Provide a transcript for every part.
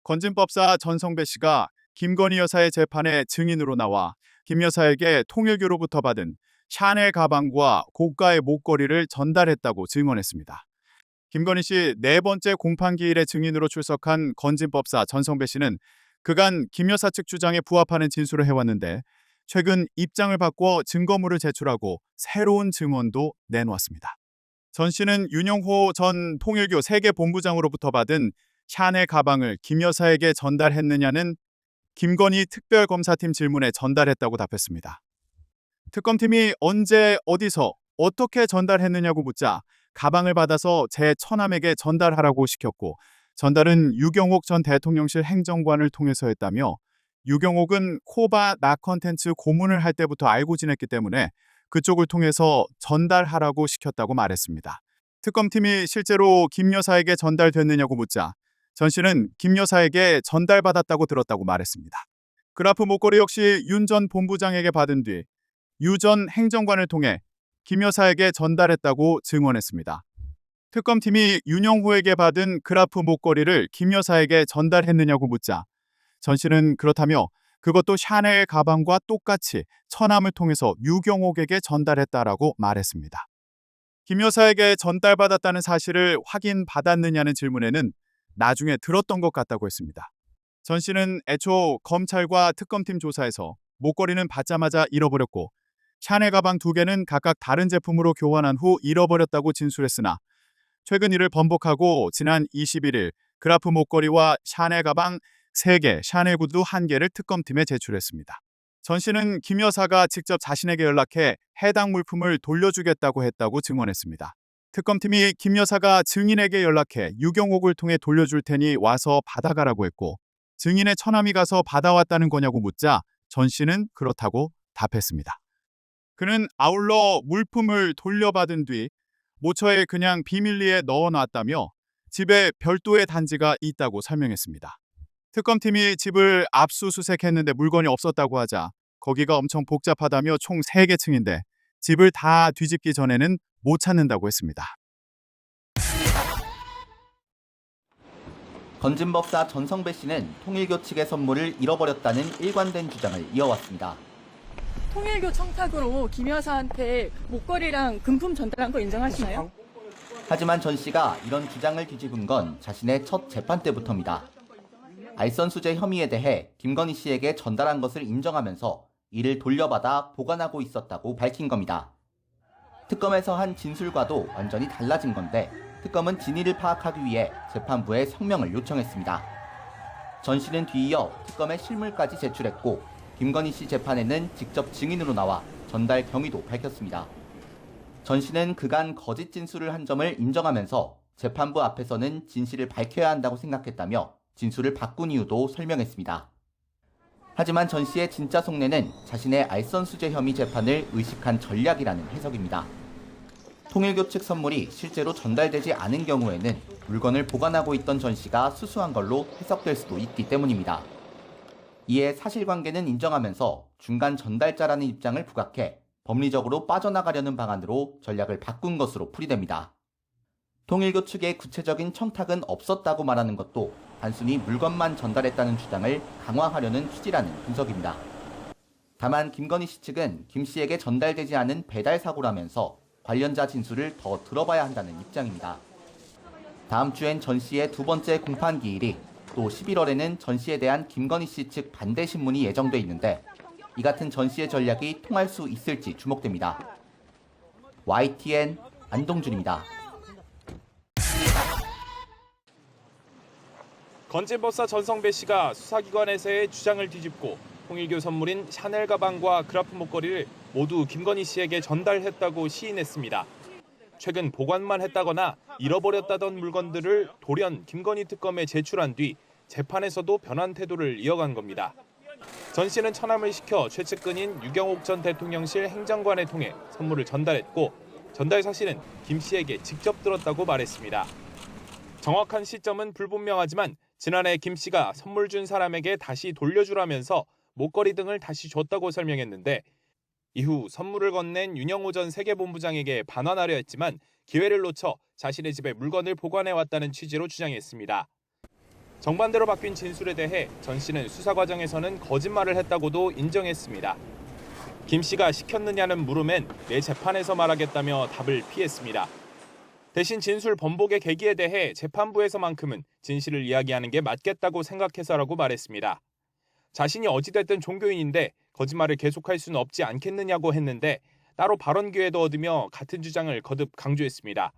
건진법사 전성배 씨가 김건희 여사의 재판에 증인으로 나와 김 여사에게 통일교로부터 받은 샤넬 가방과 고가의 목걸이를 전달했다고 증언했습니다. 김건희 씨 네 번째 공판기일에 증인으로 출석한 건진법사 전성배 씨는 그간 김 여사 측 주장에 부합하는 진술을 해왔는데 최근 입장을 바꿔 증거물을 제출하고 새로운 증언도 내놓았습니다. 전 씨는 윤영호 전 통일교 세계본부장으로부터 받은 샤넬 가방을 김 여사에게 전달했느냐는 김건희 특별검사팀 질문에 전달했다고 답했습니다. 특검팀이 언제 어디서 어떻게 전달했느냐고 묻자 가방을 받아서 제 처남에게 전달하라고 시켰고 전달은 유경옥 전 대통령실 행정관을 통해서 했다며 유경옥은 코바 나 컨텐츠 고문을 할 때부터 알고 지냈기 때문에 그쪽을 통해서 전달하라고 시켰다고 말했습니다. 특검팀이 실제로 김 여사에게 전달됐느냐고 묻자 전 씨는 김 여사에게 전달받았다고 들었다고 말했습니다. 그라프 목걸이 역시 윤 전 본부장에게 받은 뒤 유 전 행정관을 통해 김 여사에게 전달했다고 증언했습니다. 특검팀이 윤영호에게 받은 그라프 목걸이를 김 여사에게 전달했느냐고 묻자 전 씨는 그렇다며 그것도 샤넬 가방과 똑같이 처남을 통해서 유경옥에게 전달했다라고 말했습니다. 김 여사에게 전달받았다는 사실을 확인받았느냐는 질문에는 나중에 들었던 것 같다고 했습니다. 전 씨는 애초 검찰과 특검팀 조사에서 목걸이는 받자마자 잃어버렸고 샤넬 가방 2개는 각각 다른 제품으로 교환한 후 잃어버렸다고 진술했으나 최근 이를 번복하고 지난 21일 그라프 목걸이와 샤넬 가방 3개, 샤넬 구두 1개를 특검팀에 제출했습니다. 전 씨는 김 여사가 직접 자신에게 연락해 해당 물품을 돌려주겠다고 했다고 증언했습니다. 특검팀이 김 여사가 증인에게 연락해 유경옥을 통해 돌려줄 테니 와서 받아가라고 했고 증인의 처남이 가서 받아왔다는 거냐고 묻자 전 씨는 그렇다고 답했습니다. 그는 아울러 물품을 돌려받은 뒤 모처에 그냥 비밀리에 넣어놨다며 집에 별도의 단지가 있다고 설명했습니다. 특검팀이 집을 압수수색했는데 물건이 없었다고 하자 거기가 엄청 복잡하다며 총 3개 층인데 집을 다 뒤집기 전에는 못 찾는다고 했습니다. 건진법사 전성배 씨는 통일교 측의 선물을 잃어버렸다는 일관된 주장을 이어왔습니다. 통일교 청탁으로 김 여사한테 목걸이랑 금품 전달한 거 인정하시나요? 하지만 전 씨가 이런 주장을 뒤집은 건 자신의 첫 재판 때부터입니다. 알선수재 혐의에 대해 김건희 씨에게 전달한 것을 인정하면서 이를 돌려받아 보관하고 있었다고 밝힌 겁니다. 특검에서 한 진술과도 완전히 달라진 건데 특검은 진위를 파악하기 위해 재판부에 성명을 요청했습니다. 전 씨는 뒤이어 특검에 실물까지 제출했고 김건희 씨 재판에는 직접 증인으로 나와 전달 경위도 밝혔습니다. 전 씨는 그간 거짓 진술을 한 점을 인정하면서 재판부 앞에서는 진실을 밝혀야 한다고 생각했다며 진술을 바꾼 이유도 설명했습니다. 하지만 전 씨의 진짜 속내는 자신의 알선수재 혐의 재판을 의식한 전략이라는 해석입니다. 통일교 측 선물이 실제로 전달되지 않은 경우에는 물건을 보관하고 있던 전 씨가 수수한 걸로 해석될 수도 있기 때문입니다. 이에 사실관계는 인정하면서 중간 전달자라는 입장을 부각해 법리적으로 빠져나가려는 방안으로 전략을 바꾼 것으로 풀이됩니다. 통일교 측의 구체적인 청탁은 없었다고 말하는 것도 단순히 물건만 전달했다는 주장을 강화하려는 취지라는 분석입니다. 다만 김건희 씨 측은 김 씨에게 전달되지 않은 배달 사고라면서 관련자 진술을 더 들어봐야 한다는 입장입니다. 다음 주엔 전 씨의 두 번째 공판 기일이 또 11월에는 전 씨에 대한 김건희 씨 측 반대 신문이 예정돼 있는데 이 같은 전 씨의 전략이 통할 수 있을지 주목됩니다. YTN 안동준입니다. 건진법사 전성배 씨가 수사기관에서의 주장을 뒤집고 통일교 선물인 샤넬 가방과 그라프 목걸이를 모두 김건희 씨에게 전달했다고 시인했습니다. 최근 보관만 했다거나 잃어버렸다던 물건들을 돌연 김건희 특검에 제출한 뒤 재판에서도 변한 태도를 이어간 겁니다. 전 씨는 처남을 시켜 최측근인 유경옥 전 대통령실 행정관을 통해 선물을 전달했고 전달 사실은 김 씨에게 직접 들었다고 말했습니다. 정확한 시점은 불분명하지만 지난해 김 씨가 선물 준 사람에게 다시 돌려주라면서 목걸이 등을 다시 줬다고 설명했는데 이후 선물을 건넨 윤영호 전 세계본부장에게 반환하려 했지만 기회를 놓쳐 자신의 집에 물건을 보관해왔다는 취지로 주장했습니다. 정반대로 바뀐 진술에 대해 전 씨는 수사 과정에서는 거짓말을 했다고도 인정했습니다. 김 씨가 시켰느냐는 물음엔 내 재판에서 말하겠다며 답을 피했습니다. 대신 진술 번복의 계기에 대해 재판부에서만큼은 진실을 이야기하는 게 맞겠다고 생각해서라고 말했습니다. 자신이 어찌됐든 종교인인데 거짓말을 계속할 수는 없지 않겠느냐고 했는데 따로 발언 기회도 얻으며 같은 주장을 거듭 강조했습니다.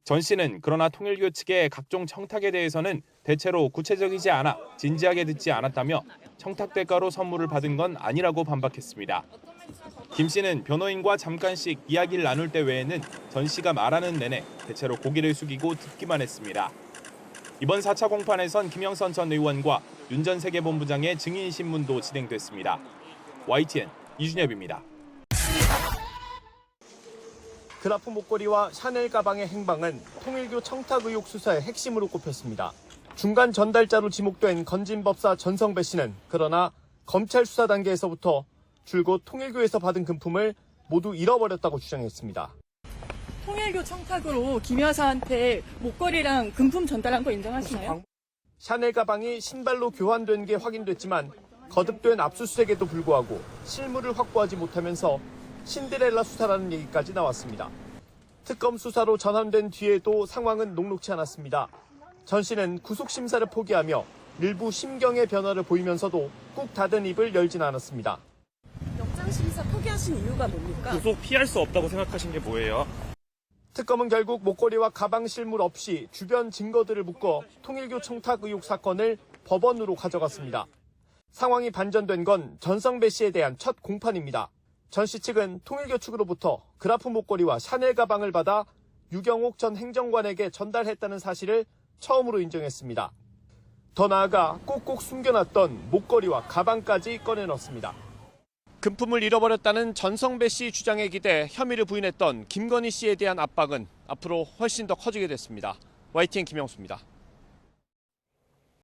전 씨는 그러나 통일교 측의 각종 청탁에 대해서는 대체로 구체적이지 않아 진지하게 듣지 않았다며 청탁 대가로 선물을 받은 건 아니라고 반박했습니다. 김 씨는 변호인과 잠깐씩 이야기를 나눌 때 외에는 전 씨가 말하는 내내 대체로 고개를 숙이고 듣기만 했습니다. 이번 4차 공판에선 김영선 전 의원과 윤 전 세계본부장의 증인 신문도 진행됐습니다. YTN 이준엽입니다. 그라프 목걸이와 샤넬 가방의 행방은 통일교 청탁 의혹 수사의 핵심으로 꼽혔습니다. 중간 전달자로 지목된 건진법사 전성배 씨는 그러나 검찰 수사 단계에서부터 줄곧 통일교에서 받은 금품을 모두 잃어버렸다고 주장했습니다. 통일교 청탁으로 김 여사한테 목걸이랑 금품 전달한 거 인정하시나요? 샤넬 가방이 신발로 교환된 게 확인됐지만 거듭된 압수수색에도 불구하고 실물을 확보하지 못하면서 신데렐라 수사라는 얘기까지 나왔습니다. 특검 수사로 전환된 뒤에도 상황은 녹록치 않았습니다. 전 씨는 구속심사를 포기하며 일부 심경의 변화를 보이면서도 꾹 닫은 입을 열진 않았습니다. 영장심사 포기하신 이유가 뭡니까? 구속 피할 수 없다고 생각하신 게 뭐예요? 특검은 결국 목걸이와 가방 실물 없이 주변 증거들을 묶어 통일교 청탁 의혹 사건을 법원으로 가져갔습니다. 상황이 반전된 건 전성배 씨에 대한 첫 공판입니다. 전 씨 측은 통일교 측으로부터 그라프 목걸이와 샤넬 가방을 받아 유경옥 전 행정관에게 전달했다는 사실을 처음으로 인정했습니다. 더 나아가 꼭꼭 숨겨놨던 목걸이와 가방까지 꺼내넣습니다. 금품을 잃어버렸다는 전성배 씨 주장에 기대 혐의를 부인했던 김건희 씨에 대한 압박은 앞으로 훨씬 더 커지게 됐습니다. YTN 김영수입니다.